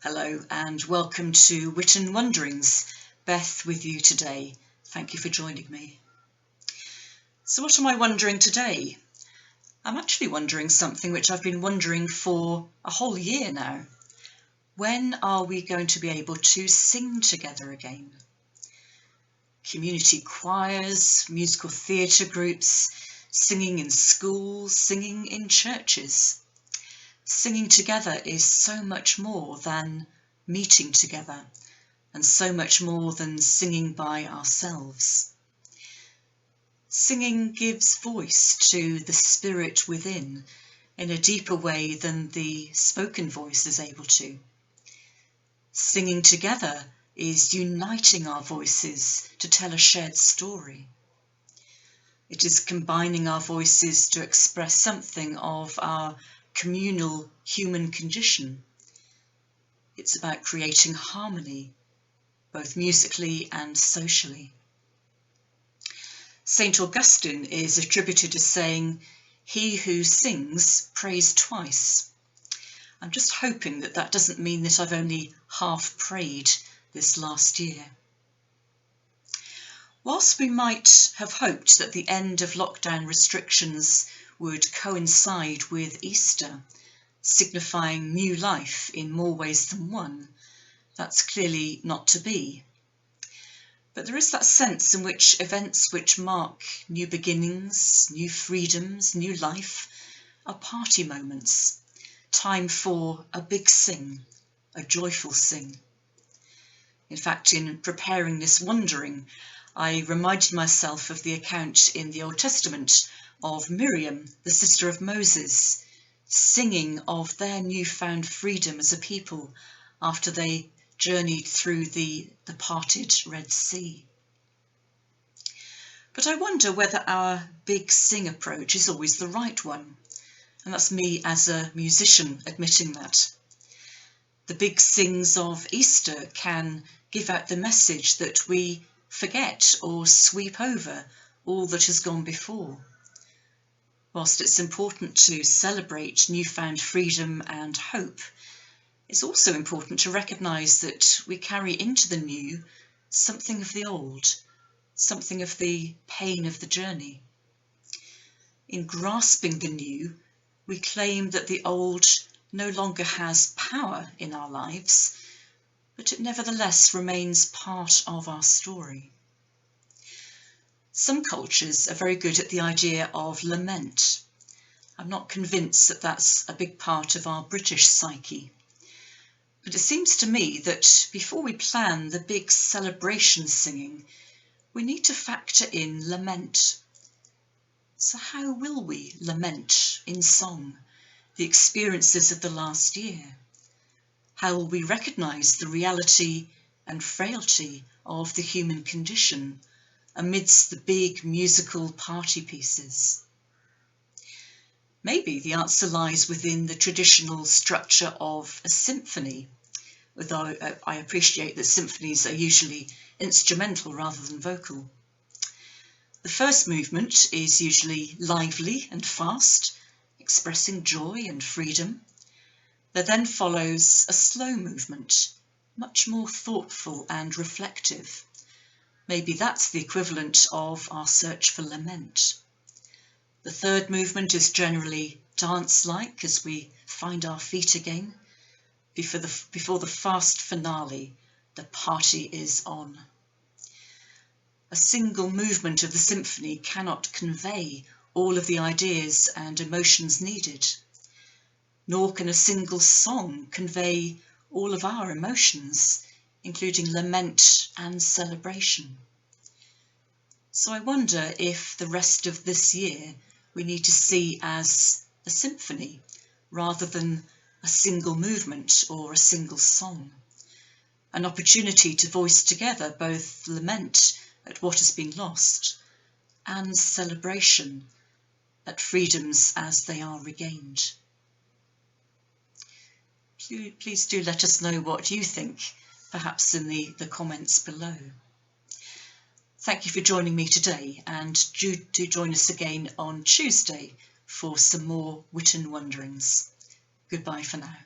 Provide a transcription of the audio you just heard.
Hello and welcome to Whitton Wonderings. Beth with you today. Thank you for joining me. So what am I wondering today? I'm actually wondering something which I've been wondering for a whole year now. When are we going to be able to sing together again? Community choirs, musical theatre groups, singing in schools, singing in churches. Singing together is so much more than meeting together and so much more than singing by ourselves. Singing gives voice to the spirit within in a deeper way than the spoken voice is able to. Singing together is uniting our voices to tell a shared story. It is combining our voices to express something of our communal human condition. It's about creating harmony, both musically and socially. St. Augustine is attributed as saying, "He who sings prays twice." I'm just hoping that that doesn't mean that I've only half prayed this last year. Whilst we might have hoped that the end of lockdown restrictions would coincide with Easter, signifying new life in more ways than one, that's clearly not to be. But there is that sense in which events which mark new beginnings, new freedoms, new life, are party moments, time for a big sing, a joyful sing. In fact, in preparing this wandering, I reminded myself of the account in the Old Testament of Miriam, the sister of Moses, singing of their newfound freedom as a people after they journeyed through the parted Red Sea. But I wonder whether our big sing approach is always the right one, and that's me as a musician admitting that. The big sings of Easter can give out the message that we forget or sweep over all that has gone before. Whilst it's important to celebrate newfound freedom and hope, it's also important to recognise that we carry into the new something of the old, something of the pain of the journey. In grasping the new, we claim that the old no longer has power in our lives, but it nevertheless remains part of our story. Some cultures are very good at the idea of lament. I'm not convinced that that's a big part of our British psyche. But it seems to me that before we plan the big celebration singing, we need to factor in lament. So how will we lament in song the experiences of the last year? How will we recognise the reality and frailty of the human condition amidst the big musical party pieces? Maybe the answer lies within the traditional structure of a symphony, although I appreciate that symphonies are usually instrumental rather than vocal. The first movement is usually lively and fast, expressing joy and freedom. There then follows a slow movement, much more thoughtful and reflective. Maybe that's the equivalent of our search for lament. The third movement is generally dance-like as we find our feet again. Before the fast finale, the party is on. A single movement of the symphony cannot convey all of the ideas and emotions needed, nor can a single song convey all of our emotions, including lament and celebration. So I wonder if the rest of this year we need to see as a symphony rather than a single movement or a single song, an opportunity to voice together both lament at what has been lost and celebration at freedoms as they are regained. Please do let us know what you think, perhaps in the comments below. Thank you for joining me today, and do join us again on Tuesday for some more Whitton Wonderings. Goodbye for now.